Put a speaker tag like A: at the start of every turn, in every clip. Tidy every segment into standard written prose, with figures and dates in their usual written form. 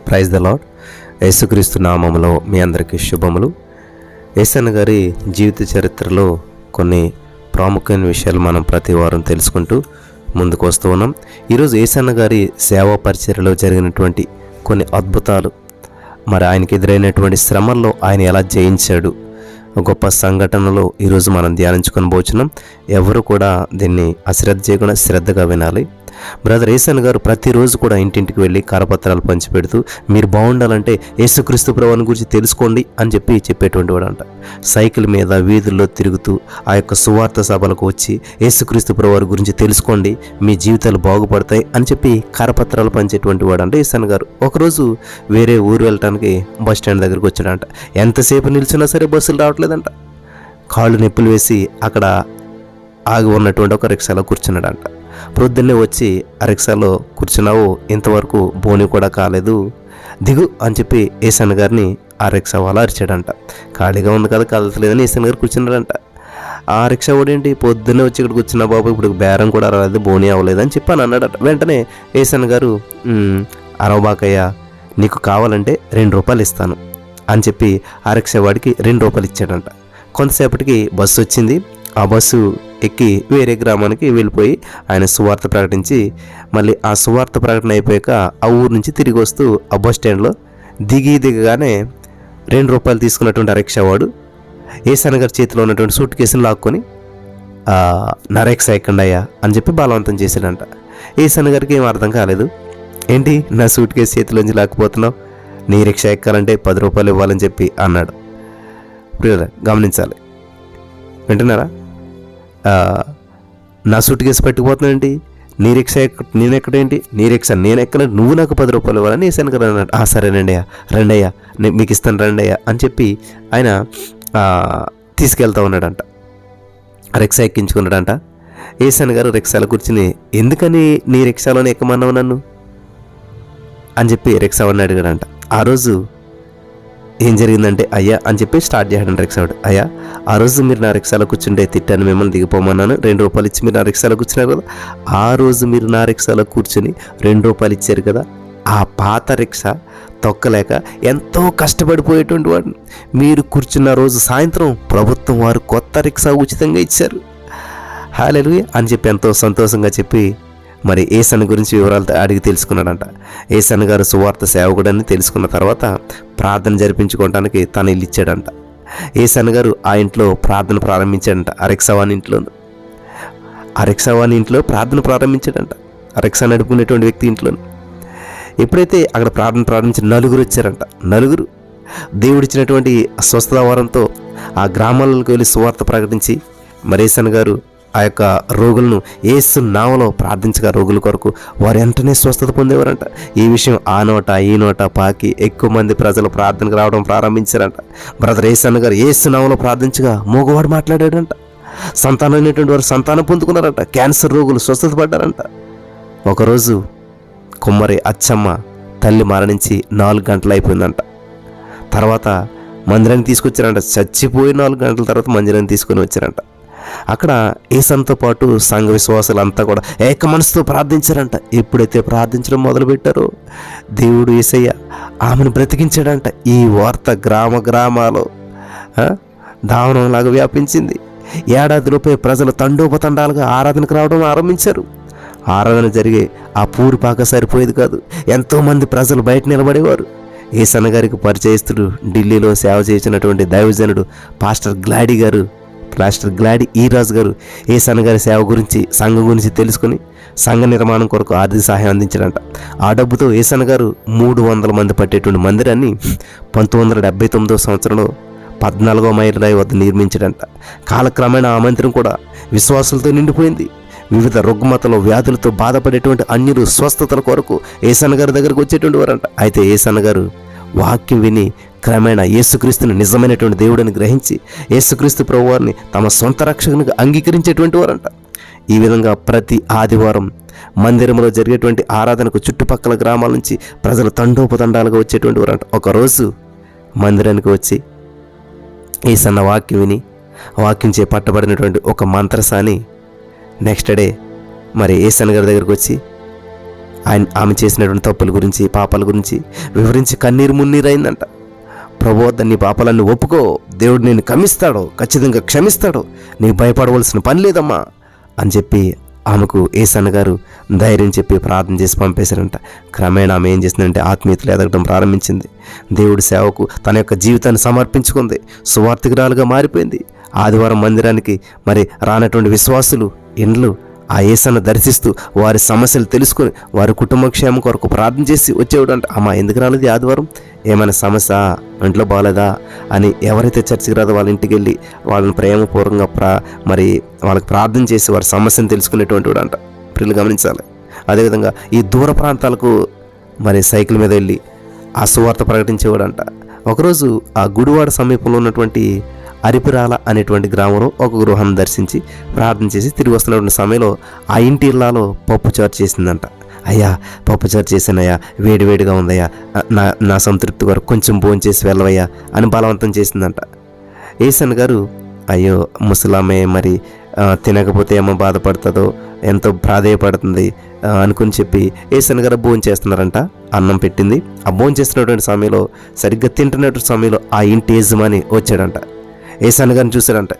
A: Praise the lord. యేసుక్రీస్తు నామములో మీ అందరికీ శుభములు. యేసన్న గారి జీవిత చరిత్రలో కొన్ని ప్రాముఖ్యమైన విషయాలు మనం ప్రతి వారం తెలుసుకుంటూ ముందుకు వస్తూ ఉన్నాం. ఈరోజు యేసన్న గారి సేవా పరిచర్యలో జరిగినటువంటి కొన్ని అద్భుతాలు, మరి ఆయనకి ఎదురైనటువంటి శ్రమల్లో ఆయన ఎలా జయించాడు, గొప్ప సంఘటనలో ఈరోజు మనం ధ్యానించుకొని పోతున్నాం. ఎవరు కూడా దీన్ని అశ్రద్ధ చేయకుండా శ్రద్ధగా వినాలి. బ్రదర్ యేసన్న గారు ప్రతిరోజు కూడా ఇంటింటికి వెళ్ళి కరపత్రాలు పంచిపెడుతూ మీరు బాగుండాలంటే యేసుక్రీస్తు ప్రభువుని గురించి తెలుసుకోండి అని చెప్పేటువంటి వాడు అంట. సైకిల్ మీద వీధుల్లో తిరుగుతూ ఆ యొక్క సువార్త సభలకు వచ్చి యేసుక్రీస్తు ప్రభువు గురించి తెలుసుకోండి, మీ జీవితాలు బాగుపడతాయి అని చెప్పి కరపత్రాలు పంచేటువంటి వాడు అంటే యేసన్న గారు. ఒకరోజు వేరే ఊరు వెళ్ళటానికి బస్ స్టాండ్ దగ్గరికి వచ్చాడంట. ఎంతసేపు నిల్చున్నా సరే బస్సులు రావట్లేదంట. కాళ్ళు నొప్పులు వేసి అక్కడ ఆగి ఉన్నటువంటి ఒక రిక్షాలో కూర్చున్నాడంట. ప్రొద్దున్నే వచ్చి ఆ రిక్షాలో కూర్చున్నావు, ఇంతవరకు బోని కూడా కాలేదు, దిగు అని చెప్పి యేసన్న గారిని ఆ రిక్షా వాళ్ళు అరిచాడంట. ఖాళీగా ఉంది కదా, కదలలేదని యేసన్న గారు కూర్చున్నాడంట. ఆ రిక్షా వాడేంటి పొద్దున్నే వచ్చి ఇక్కడ కూర్చున్నా బాబు, ఇప్పుడు బేరం కూడా రాలేదు, బోని అవ్వలేదు అని చెప్పి అని అన్నాడట. వెంటనే యేసన్న గారు అరవబాకయ్య, నీకు కావాలంటే ₹2 ఇస్తాను అని చెప్పి ఆ రిక్షా వాడికి ₹2 ఇచ్చాడంట. కొంతసేపటికి బస్సు వచ్చింది. ఆ బస్సు ఎక్కి వేరే గ్రామానికి వెళ్ళిపోయి ఆయన సువార్త ప్రకటించి మళ్ళీ ఆ సువార్త ప్రకటన అయిపోయాక ఆ ఊరు నుంచి తిరిగి వస్తూ ఆ బస్ స్టాండ్లో దిగగానే ₹2 తీసుకున్నటువంటి ఆ రిక్షావాడు యేసన్న గారి చేతిలో ఉన్నటువంటి సూట్ కేసును లాక్కొని నా రిక్షా ఎక్కండి అయ్యా అని చెప్పి బలవంతం చేశాడంట. యేసన్న గారికి ఏం అర్థం కాలేదు. ఏంటి నా సూట్ కేసు చేతిలోంచి లాక్కుపోతున్నావు, నీ రిక్షా ఎక్కాలంటే ₹10 ఇవ్వాలని చెప్పి అన్నాడు. గమనించాలి, వింటున్నారా? నా సూట్ కేసు పెట్టుకుపోతున్నావు ఏంటి, నీ రిక్షా నేను ఎక్కడేంటి, నీ రిక్షా నేను ఎక్కలేదు, నువ్వు నాకు ₹10 ఇవ్వాలని యేసన్న గారు అన్నాడు. సరేనండి అయ్యా, రండయ్యా, నేను మీకు ఇస్తాను రండయ్యా అని చెప్పి ఆయన తీసుకెళ్తా ఉన్నాడంట. రిక్షా ఎక్కించుకున్నాడంట. యేసన్న గారు రిక్షాలో కూర్చుని ఎందుకని నీ రిక్షాలోనే ఎక్కమన్నావు నన్ను అని చెప్పి రిక్షా వాడిని అడిగాడంట. ఆ రోజు ఏం జరిగిందంటే అయ్యా అని చెప్పి స్టార్ట్ చేశాడంట రిక్షావాడు. అయ్యా, ఆ రోజు మీరు నా రిక్షాలో కూర్చుంటే తిట్టాను, మిమ్మల్ని దిగిపోమన్నాను, ₹2 ఇచ్చి మీరు నా రిక్షాలో కూర్చున్నారు కదా, ఆ రోజు మీరు నా రిక్షాలో కూర్చుని ₹2 ఇచ్చారు కదా, ఆ పాత రిక్షా తొక్కలేక ఎంతో కష్టపడిపోయేటువంటి వాడిని మీరు కూర్చున్న రోజు సాయంత్రం ప్రభుత్వం వారు కొత్త రిక్షా ఉచితంగా ఇచ్చారు, హల్లెలూయా అని చెప్పి ఎంతో సంతోషంగా చెప్పి మరి యేసన్న గురించి వివరాలు అడిగి తెలుసుకున్నాడంట. యేసన్న గారు సువార్త సేవకుడని తెలుసుకున్న తర్వాత ప్రార్థన జరిపించుకోవడానికి తన ఇల్లు ఇచ్చాడంట. యేసన్న గారు ఆ ఇంట్లో ప్రార్థన ప్రారంభించాడంట. ఆ రిక్షావాణి ఇంట్లో ప్రార్థన ప్రారంభించాడంట. ఆ రిక్షా నడుపుకునేటువంటి వ్యక్తి ఇంట్లో ఎప్పుడైతే అక్కడ ప్రార్థన ప్రారంభించిన 4 వచ్చారంట. 4 దేవుడిచ్చినటువంటి స్వస్థత వరంతో ఆ గ్రామాలకు వెళ్ళి సువార్త ప్రకటించి మరి యేసన్న గారు ఆ యొక్క రోగులను యేసు నామములో ప్రార్థించగా రోగుల కొరకు వారు వెంటనే స్వస్థత పొందేవారంట. ఈ విషయం ఆ నోట ఈ నోట పాకి ఎక్కువ మంది ప్రజలు ప్రార్థనకు రావడం ప్రారంభించారంట. బ్రదర్ యేసన్న గారు యేసు నామములో ప్రార్థించగా మూగవాడు మాట్లాడాడంట. సంతానం అనేటువంటి వారు సంతానం పొందుకున్నారంట. క్యాన్సర్ రోగులు స్వస్థత పడ్డారంట. ఒకరోజు కుమ్మరి అచ్చమ్మ తల్లి మరణించి 4 గంటలు అయిపోయిందంట. తర్వాత మందిరాన్ని తీసుకొచ్చారంట. చచ్చిపోయి 4 గంటల తర్వాత మందిరాన్ని తీసుకొని వచ్చారంట. అక్కడ యేసన్నతో పాటు సంఘ విశ్వాసులంతా కూడా ఏక మనసుతో ప్రార్థించారంట. ఎప్పుడైతే ప్రార్థించడం మొదలుపెట్టారో దేవుడు యేసయ్య ఆమెను బ్రతికించాడంట. ఈ వార్త గ్రామాలో దావనంలాగా వ్యాపించింది. ఏడాదిలోపే ప్రజలు తండోపతండాలుగా ఆరాధనకు రావడం ఆరంభించారు. ఆరాధన జరిగే ఆ పూరిపాక సరిపోయేది కాదు. ఎంతోమంది ప్రజలు బయట నిలబడేవారు. యేసన్న గారికి పరిచయస్తుడు ఢిల్లీలో సేవ చేసినటువంటి దైవజనుడు పాస్టర్ గ్లాడీ ఈరాజు గారు యేసన్న గారి సేవ గురించి సంఘం గురించి తెలుసుకుని సంఘ నిర్మాణం కొరకు ఆర్థిక సహాయం అందించాడంట. ఆ డబ్బుతో యేసన్న గారు 300 మంది పట్టేటువంటి మందిరాన్ని 1979 సంవత్సరంలో 14వ మైల్ రాయి వద్ద నిర్మించాడంట. కాలక్రమేణా ఆ మందిరం కూడా విశ్వాసులతో నిండిపోయింది. వివిధ రుగ్మతలు వ్యాధులతో బాధపడేటువంటి అన్యులు స్వస్థతల కొరకు యేసన్న గారి దగ్గరకు వచ్చేటువంటి వారంట. అయితే యేసన్న గారు వాక్యం విని క్రమేణా యేసుక్రీస్తుని నిజమైనటువంటి దేవుడిని గ్రహించి యేసుక్రీస్తు ప్రభువారిని తమ సొంత రక్షకునిగా అంగీకరించేటువంటి వారంట. ఈ విధంగా ప్రతి ఆదివారం మందిరంలో జరిగేటువంటి ఆరాధనకు చుట్టుపక్కల గ్రామాల నుంచి ప్రజలు తండోపతండాలుగా వచ్చేటువంటి వారంట. ఒకరోజు మందిరానికి వచ్చి యేసన్న వాక్యం విని వాక్యం చే పట్టబడినటువంటి ఒక మంత్రసాని నెక్స్ట్ డే మరి యేసన్న గారి దగ్గరికి వచ్చి ఆమె చేసినటువంటి తప్పుల గురించి, పాపాల గురించి వివరించి కన్నీరు మున్నీరైందంట. ప్రభు, నీ పాపాలన్నీ ఒప్పుకో, దేవుడు నేను క్షమిస్తాడు, ఖచ్చితంగా క్షమిస్తాడు, నీకు భయపడవలసిన పని లేదమ్మా అని చెప్పి ఆమెకు యేసన్న గారు ధైర్యం చెప్పి ప్రార్థన చేసి పంపేశారంట. క్రమేణా ఆమె ఏం చేసిందంటే ఆత్మీయతలు ఎదగడం ప్రారంభించింది. దేవుడి సేవకు తన యొక్క జీవితాన్ని సమర్పించుకుంది. సువార్థికురాలుగా మారిపోయింది. ఆదివారం మందిరానికి మరి రానటువంటి విశ్వాసులు ఇండ్లు ఆ యేసన్న దర్శిస్తూ వారి సమస్యలు తెలుసుకొని వారి కుటుంబ క్షేమం కొరకు ప్రార్థన చేసి వచ్చేవాడు అంట. అమ్మ, ఎందుకు రాలేదు ఆదివారం, ఏమైనా సమస్య, ఇంట్లో బాగలేదా అని ఎవరైతే చర్చికి రాదో వాళ్ళ ఇంటికి వెళ్ళి వాళ్ళని ప్రేమపూర్వకంగా మరి వాళ్ళకి ప్రార్థన చేసి వారి సమస్యను తెలుసుకునేటువంటి వాడు అంట. ప్రియులు గమనించాలి. అదేవిధంగా ఈ దూర ప్రాంతాలకు మరి సైకిల్ మీద వెళ్ళి ఆ సువార్త ప్రకటించేవాడు అంట. ఒకరోజు ఆ గుడివాడ సమీపంలో ఉన్నటువంటి అరిపిరాల అనేటువంటి గ్రామంలో ఒక గృహాన్ని దర్శించి ప్రార్థన చేసి తిరిగి వస్తున్నటువంటి సమయంలో ఆ ఇంటి ఇళ్లలో పప్పుచారు చేసిందంట. అయ్యా, పప్పుచారు చేసానయ్యా, వేడివేడిగా ఉందయ్యా, నా సంతృప్తి వరకు కొంచెం భోంచేసి వెళ్ళవయ్యా అని బలవంతం చేసిందంట. యేసన్న గారు, అయ్యో ముసలామే మరి తినకపోతే ఏమో బాధపడుతుందో, ఎంతో ప్రాధేయపడుతుంది అనుకుని చెప్పి యేసన్న గారు భోజనం చేస్తున్నారంట. అన్నం పెట్టింది. ఆ భోజనం చేస్తున్నటువంటి సమయంలో సరిగ్గా తింటున్నటువంటి సమయంలో ఆ ఇంటి యజమాని వచ్చాడంట. యేసన్న గారిని చూశాడంట.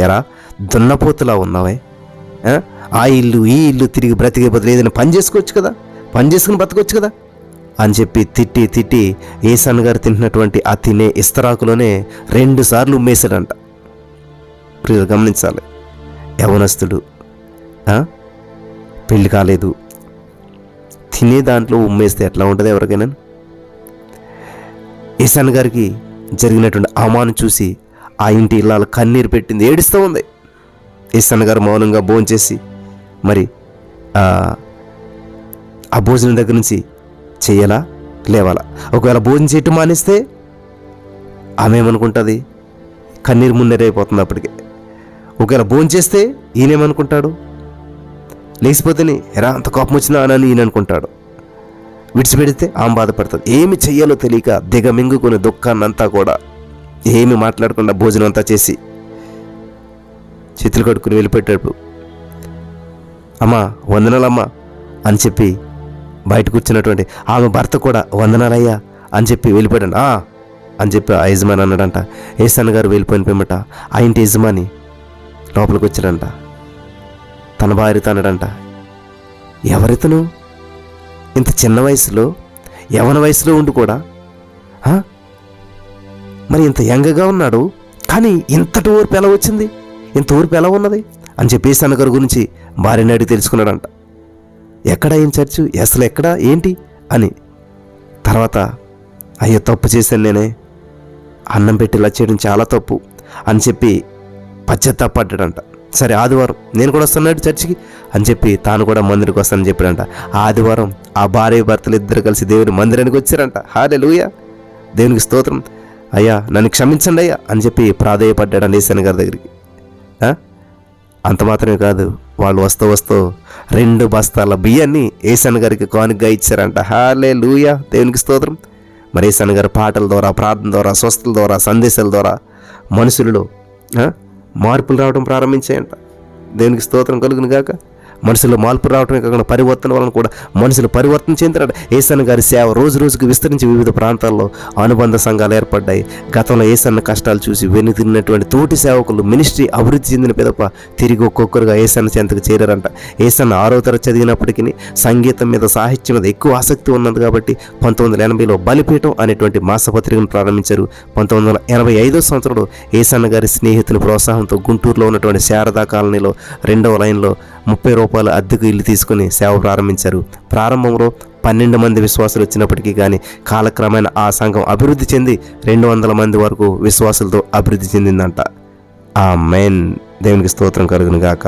A: ఎరా దున్నపోతులా ఉన్నావే, ఆ ఇల్లు ఈ ఇల్లు తిరిగి బ్రతికే బదులు ఏదైనా పని చేసుకోవచ్చు కదా, పని చేసుకుని బ్రతకొచ్చు కదా అని చెప్పి తిట్టి యేసన్న గారు తింటున్నటువంటి ఆ తినే ఇస్తరాకులోనే 2 సార్లు ఉమ్మేశాడంట. ప్రియులు గమనించాలి. యవనస్తుడు, పెళ్లి కాలేదు, తినే దాంట్లో ఉమ్మేస్తే ఎట్లా ఉంటుంది ఎవరికైనా? యేసన్న గారికి జరిగినటువంటి అవమానం చూసి ఆ ఇంటి ఇల్లాలు కన్నీరు పెట్టింది, ఏడుస్తూ ఉంది. యేసన్న గారు మౌనంగా భోంచేసి మరి ఆ భోజనం దగ్గర నుంచి చెయ్యాలా లేవాలా? ఒకవేళ భోజనం చేయటం మానేస్తే ఆమె ఏమనుకుంటుంది? కన్నీరు మున్నీరైపోతుంది అప్పటికే. ఒకవేళ భోజనం చేస్తే ఈయనేమనుకుంటాడు? లేచిపోతేనే ఎరా అంత కోపం వచ్చినా అని ఈయన అనుకుంటాడు. విడిచిపెడితే ఆమె బాధపడుతుంది. ఏమి చెయ్యాలో తెలియక దిగమింగుకునే దుఃఖాన్నంతా కూడా ఏమి మాట్లాడకుండా భోజనం అంతా చేసి చేతులు కడుక్కుని వెళ్ళిపెట్టాడు. అమ్మా వందనాలమ్మా అని చెప్పి బయట కూర్చున్నటువంటి ఆమె భర్త కూడా వందనాలయ్యా అని చెప్పి వెళ్ళిపోయాడు. అని చెప్పి ఆ యజమాని అన్నాడంట. యేసన్న గారు వెళ్ళిపోయిన పిమ్మట ఆ ఇంటి యజమాని లోపలికి వచ్చాడంట. తన భార్యతో అన్నాడంట, ఎవరితను ఇంత చిన్న వయసులో, యవన వయసులో ఉండి కూడా మరి ఇంత యంగగా ఉన్నాడు, కానీ ఇంతటి ఓర్పు ఎలా వచ్చింది, ఇంత ఓర్పు ఎలా ఉన్నది అని చెప్పి యేసన్న గారి గురించి భార్యని అడిగి తెలుసుకున్నాడంట. ఎక్కడ ఏం చర్చు, అసలు ఎక్కడ ఏంటి అని. తర్వాత అయ్యో తప్పు చేశాను నేనే, అన్నం పెట్టి ఇలా చేయడం చాలా తప్పు అని చెప్పి పశ్చాత్తాపడ్డాడంట. సరే ఆదివారం నేను కూడా వస్తున్నాడు చర్చికి అని చెప్పి తాను కూడా మందిరికి వస్తానని చెప్పాడంట. ఆదివారం ఆ భార్య భర్తలు ఇద్దరు కలిసి దేవుని మందిరానికి వచ్చారంట. హల్లెలూయా, దేవునికి స్తోత్రం. అయ్యా నన్ను క్షమించండి అయ్యా అని చెప్పి ప్రాధేయపడ్డాడు యేసన్న గారి దగ్గరికి. అంత మాత్రమే కాదు, వాళ్ళు వస్తూ 2 బస్తాల బియ్యాన్ని యేసన్న గారికి కానుకగా ఇచ్చారంట. హల్లెలూయా, దేవునికి స్తోత్రం. మరి యేసన్న గారు పాటల ద్వారా, ప్రార్థన ద్వారా, స్వస్థల ద్వారా, సందేశాల ద్వారా మనుషులలో మార్పులు రావడం ప్రారంభించాయంట. దేవునికి స్తోత్రం కలుగును గాక. మనుషుల్లో మార్పు రావడమే కాకుండా పరివర్తన వలన కూడా మనుషులు పరివర్తన చెందుతారు. యేసన్న గారి సేవ రోజు రోజుకు విస్తరించి వివిధ ప్రాంతాల్లో అనుబంధ సంఘాలు ఏర్పడ్డాయి. గతంలో యేసన్న కష్టాలు చూసి వెనుతిరిగినటువంటి తోటి సేవకులు మినిస్ట్రీ అభివృద్ధి చెందిన పిదప తిరిగి ఒక్కొక్కరుగా యేసన్న చెంతకు చేరారంట. యేసన్న 6వ తరగతి చదివినప్పటికీ సంగీతం మీద, సాహిత్యం మీద ఎక్కువ ఆసక్తి ఉన్నది కాబట్టి 1980లో బలిపీఠం అనేటువంటి మాసపత్రికను ప్రారంభించారు. 1985వ సంవత్సరంలో యేసన్న గారి స్నేహితుని ప్రోత్సాహంతో గుంటూరులో ఉన్నటువంటి శారదా కాలనీలో 2వ లైన్లో 30 రూపాయల అద్దెకు ఇల్లు తీసుకుని సేవ ప్రారంభించారు. ప్రారంభంలో 12 మంది విశ్వాసులు వచ్చినప్పటికీ కానీ కాలక్రమేణా ఆ సంఘం అభివృద్ధి చెంది 200 మంది వరకు విశ్వాసులతో అభివృద్ధి చెందిందంట. ఆమేన్, దేవునికి స్తోత్రం కలుగును గాక.